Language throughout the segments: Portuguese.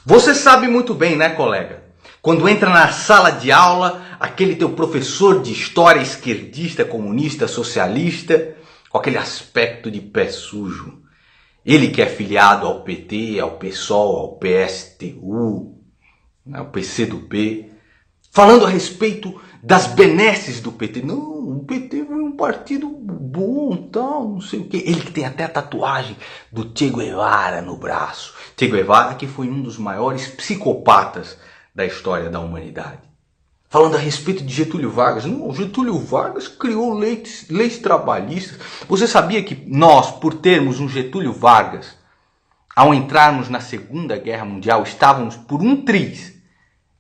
Você sabe muito bem, né, colega? Quando entra na sala de aula, aquele teu professor de história esquerdista, comunista, socialista, com aquele aspecto de pé sujo. Ele que é filiado ao PT, ao PSOL, ao PSTU, ao PCdoB, falando a respeito das benesses do PT. Não, o PT foi um partido bom, tal, não sei o quê. Ele que tem até a tatuagem do Che Guevara no braço. Che Guevara que foi um dos maiores psicopatas da história da humanidade. Falando a respeito de Getúlio Vargas. Não, Getúlio Vargas criou leis trabalhistas. Você sabia que nós, por termos um Getúlio Vargas, ao entrarmos na Segunda Guerra Mundial, estávamos por um triz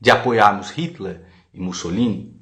de apoiarmos Hitler e Mussolini?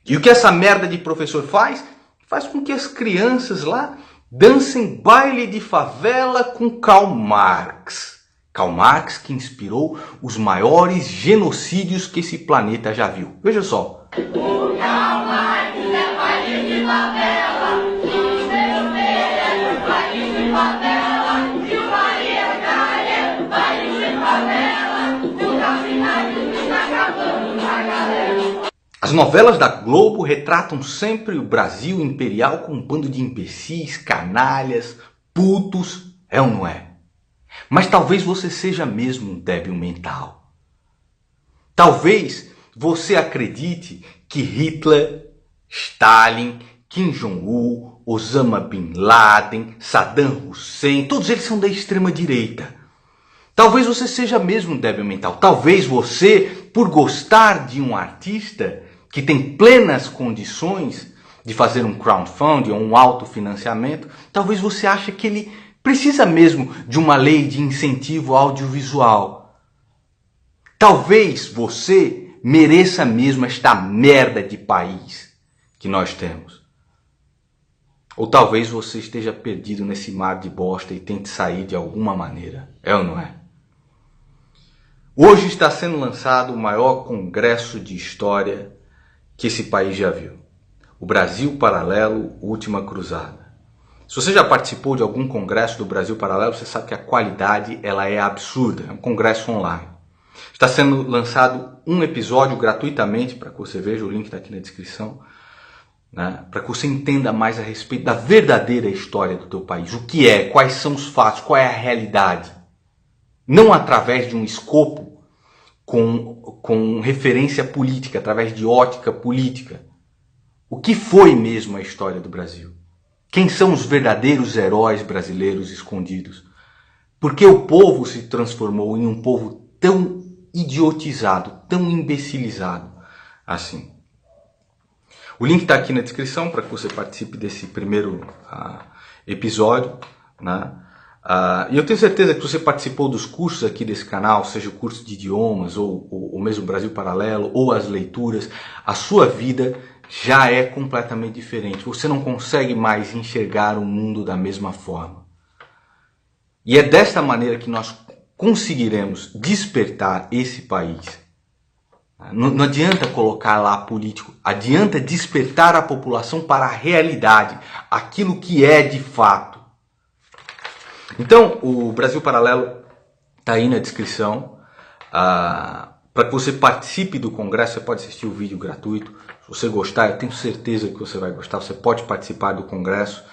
E o que essa merda de professor faz? Faz com que as crianças lá dancem baile de favela com Karl Marx. Karl Marx que inspirou os maiores genocídios que esse planeta já viu. Veja só. O Karl Marx é baile de favela, os meus é baile de favela, e o Maria Gaia baile de favela, o Calcinado está acabando na galera. As novelas da Globo retratam sempre o Brasil imperial com um bando de imbecis, canalhas, putos, é ou não é? Mas talvez você seja mesmo um débil mental. Talvez você acredite que Hitler, Stalin, Kim Jong-un, Osama Bin Laden, Saddam Hussein, todos eles são da extrema direita. Talvez você seja mesmo um débil mental. Talvez você, por gostar de um artista que tem plenas condições de fazer um crowdfunding ou um autofinanciamento, talvez você ache que ele precisa mesmo de uma lei de incentivo audiovisual. Talvez você mereça mesmo esta merda de país que nós temos. Ou talvez você esteja perdido nesse mar de bosta e tente sair de alguma maneira. É ou não é? Hoje está sendo lançado o maior congresso de história que esse país já viu. O Brasil Paralelo, Última Cruzada. Se você já participou de algum congresso do Brasil Paralelo, você sabe que a qualidade ela é absurda. É um congresso online. Está sendo lançado um episódio gratuitamente para que você veja, o link está aqui na descrição, né? Para que você entenda mais a respeito da verdadeira história do teu país. O que é, quais são os fatos, qual é a realidade. Não através de um escopo com referência política, através de ótica política. O que foi mesmo a história do Brasil? Quem são os verdadeiros heróis brasileiros escondidos? Por que o povo se transformou em um povo tão idiotizado, tão imbecilizado assim? O link está aqui na descrição para que você participe desse primeiro episódio, né? E eu tenho certeza que você participou dos cursos aqui desse canal, seja o curso de idiomas, ou mesmo Brasil Paralelo, ou as leituras, a sua vida já é completamente diferente. Você não consegue mais enxergar o mundo da mesma forma. E é desta maneira que nós conseguiremos despertar esse país. Não adianta colocar lá político, adianta despertar a população para a realidade, aquilo que é de fato. Então, o Brasil Paralelo está aí na descrição. Para que você participe do congresso, você pode assistir o vídeo gratuito. Se você gostar, eu tenho certeza que você vai gostar. Você pode participar do congresso.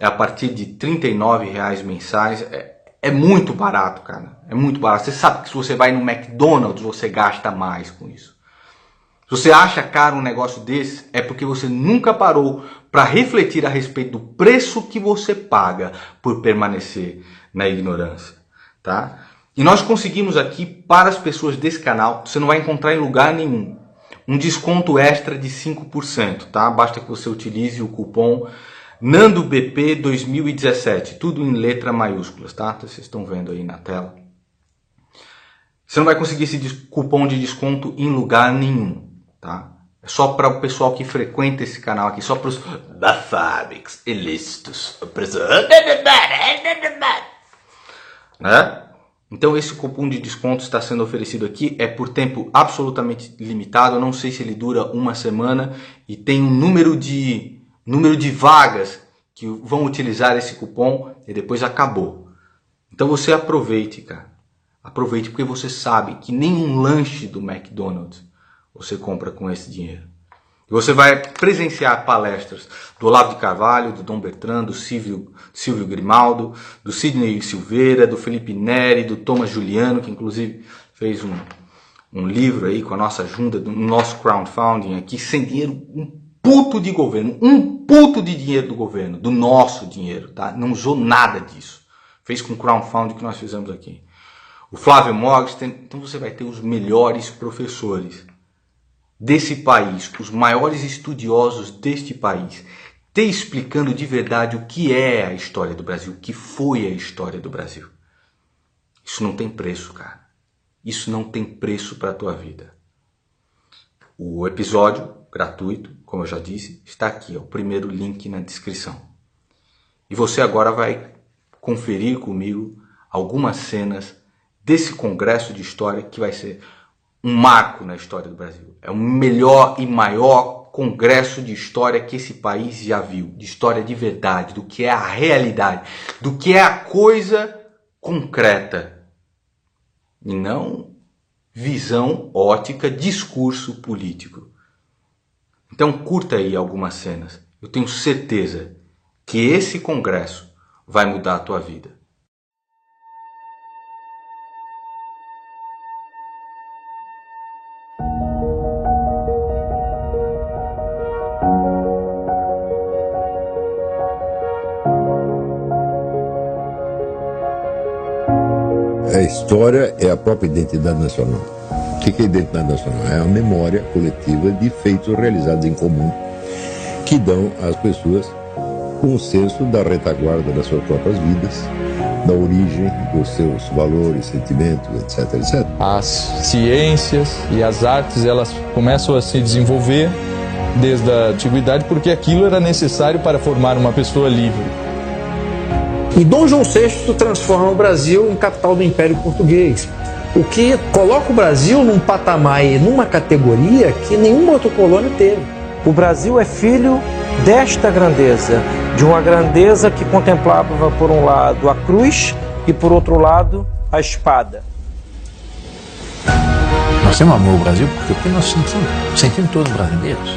É a partir de R$ 39,00 mensais. É muito barato, cara. É muito barato. Você sabe que se você vai no McDonald's, você gasta mais com isso. Se você acha caro um negócio desse, é porque você nunca parou para refletir a respeito do preço que você paga por permanecer na ignorância, tá? E nós conseguimos aqui, para as pessoas desse canal, você não vai encontrar em lugar nenhum, um desconto extra de 5%, tá? Basta que você utilize o cupom NANDOBP 2017, tudo em letra maiúsculas, tá? Vocês estão vendo aí na tela. Você não vai conseguir esse cupom de desconto em lugar nenhum, tá? É só para o pessoal que frequenta esse canal aqui, só para os bafábicos ilícitos. Né? Então esse cupom de desconto está sendo oferecido aqui, é por tempo absolutamente limitado, eu não sei se ele dura uma semana e tem um número de vagas que vão utilizar esse cupom e depois acabou. Então você aproveite, cara. Aproveite, porque você sabe que nenhum lanche do McDonald's você compra com esse dinheiro. E você vai presenciar palestras do Olavo de Carvalho, do Dom Bertrand, do Silvio Grimaldo, do Sidney Silveira, do Felipe Neri, do Thomas Juliano, que inclusive fez um livro aí com a nossa ajuda, do nosso crowdfunding aqui, sem dinheiro, um puto de governo, um puto de dinheiro do governo, do nosso dinheiro, tá? Não usou nada disso. Fez com o crowdfunding que nós fizemos aqui. O Flávio Morgenstern, então você vai ter os melhores professores desse país, os maiores estudiosos deste país, te explicando de verdade o que é a história do Brasil, o que foi a história do Brasil. Isso não tem preço, cara. Isso não tem preço para a tua vida. O episódio gratuito, como eu já disse, está aqui, é o primeiro link na descrição. E você agora vai conferir comigo algumas cenas desse congresso de história que vai ser um marco na história do Brasil. É o melhor e maior congresso de história que esse país já viu. De história de verdade, do que é a realidade, do que é a coisa concreta. E não visão, ótica, discurso político. Então curta aí algumas cenas. Eu tenho certeza que esse congresso vai mudar a tua vida. A história é a própria identidade nacional. O que é identidade nacional? É a memória coletiva de feitos realizados em comum que dão às pessoas um senso da retaguarda das suas próprias vidas, da origem dos seus valores, sentimentos, etc, etc. As ciências e as artes, elas começam a se desenvolver desde a antiguidade porque aquilo era necessário para formar uma pessoa livre. E Dom João VI transforma o Brasil em capital do Império Português, o que coloca o Brasil num patamar e numa categoria que nenhum outro colônia teve. O Brasil é filho desta grandeza, de uma grandeza que contemplava por um lado a cruz e por outro lado a espada. Nós temos amor ao Brasil porque nós sentimos todos brasileiros,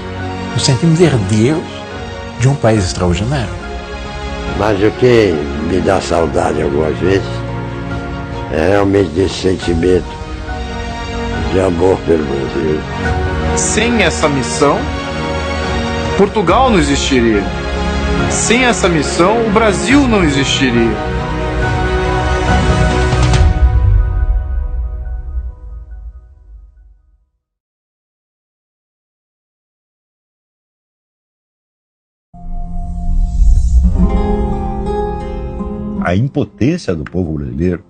nos sentimos herdeiros de um país extraordinário. Mas o que me dá saudade algumas vezes é realmente desse sentimento de amor pelo Brasil. Sem essa missão, Portugal não existiria. Sem essa missão, o Brasil não existiria. A impotência do povo brasileiro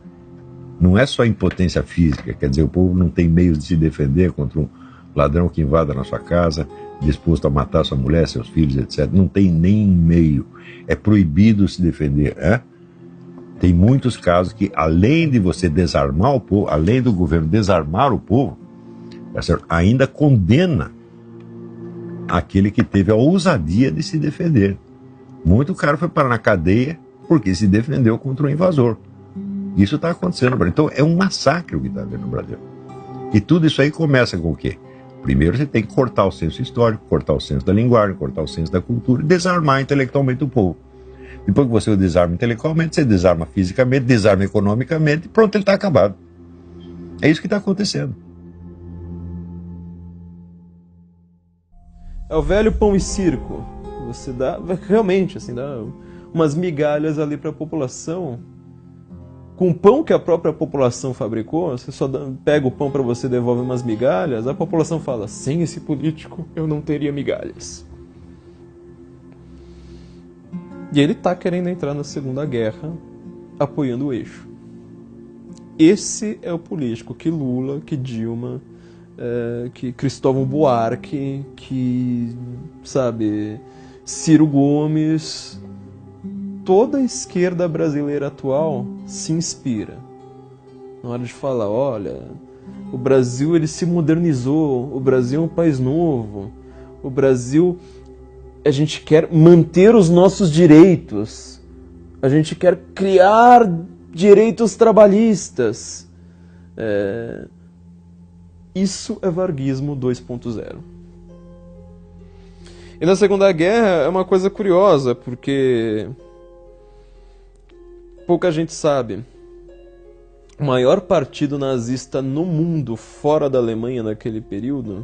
não é só impotência física, quer dizer, o povo não tem meios de se defender contra um ladrão que invada na sua casa, disposto a matar sua mulher, seus filhos, etc. Não tem nem meio. É proibido se defender. Tem muitos casos que, além de você desarmar o povo, além do governo desarmar o povo, ainda condena aquele que teve a ousadia de se defender. Muito cara foi parar na cadeia porque se defendeu contra o invasor. Isso está acontecendo no Brasil. Então é um massacre o que está havendo no Brasil. E tudo isso aí começa com o quê? Primeiro você tem que cortar o senso histórico, cortar o senso da linguagem, cortar o senso da cultura e desarmar intelectualmente o povo. Depois que você o desarma intelectualmente, você desarma fisicamente, desarma economicamente e pronto, ele está acabado. É isso que está acontecendo. É o velho pão e circo. Você dá, realmente, assim, dá umas migalhas ali para a população. Com o pão que a própria população fabricou, você só pega o pão para você e devolve umas migalhas, a população fala, sem esse político eu não teria migalhas. E ele está querendo entrar na Segunda Guerra apoiando o eixo. Esse é o político que Lula, que Dilma, que Cristóvão Buarque, que, sabe, Ciro Gomes, toda a esquerda brasileira atual se inspira. Na hora de falar, olha, o Brasil ele se modernizou, o Brasil é um país novo, o Brasil, a gente quer manter os nossos direitos, a gente quer criar direitos trabalhistas, Isso é varguismo 2.0. E na Segunda Guerra é uma coisa curiosa, porque pouca gente sabe. O maior partido nazista no mundo, fora da Alemanha naquele período,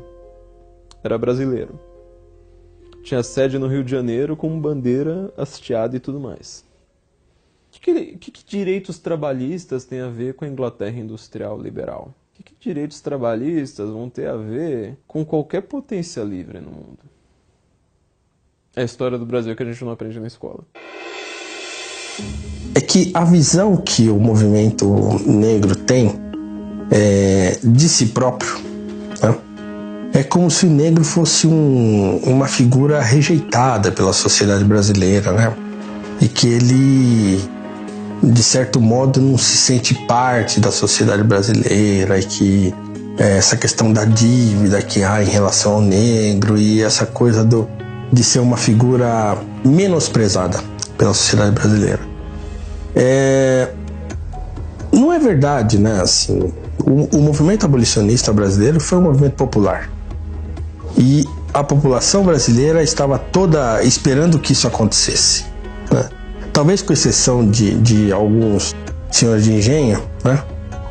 era brasileiro. Tinha sede no Rio de Janeiro com bandeira hasteada e tudo mais. O que direitos trabalhistas tem a ver com a Inglaterra industrial liberal? O que direitos trabalhistas vão ter a ver com qualquer potência livre no mundo? É a história do Brasil que a gente não aprende na escola. É que a visão que o movimento negro tem de si próprio, né? É como se o negro fosse uma figura rejeitada pela sociedade brasileira, né? E que ele, de certo modo, não se sente parte da sociedade brasileira, e que essa questão da dívida que há em relação ao negro e essa coisa de ser uma figura menosprezada pela sociedade brasileira. Não é verdade, né? Assim, o movimento abolicionista brasileiro foi um movimento popular. E a população brasileira estava toda esperando que isso acontecesse, né? Talvez com exceção de alguns senhores de engenho, né?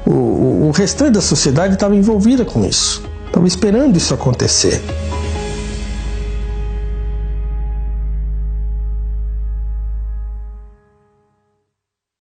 O restante da sociedade estava envolvida com isso. Estava esperando isso acontecer.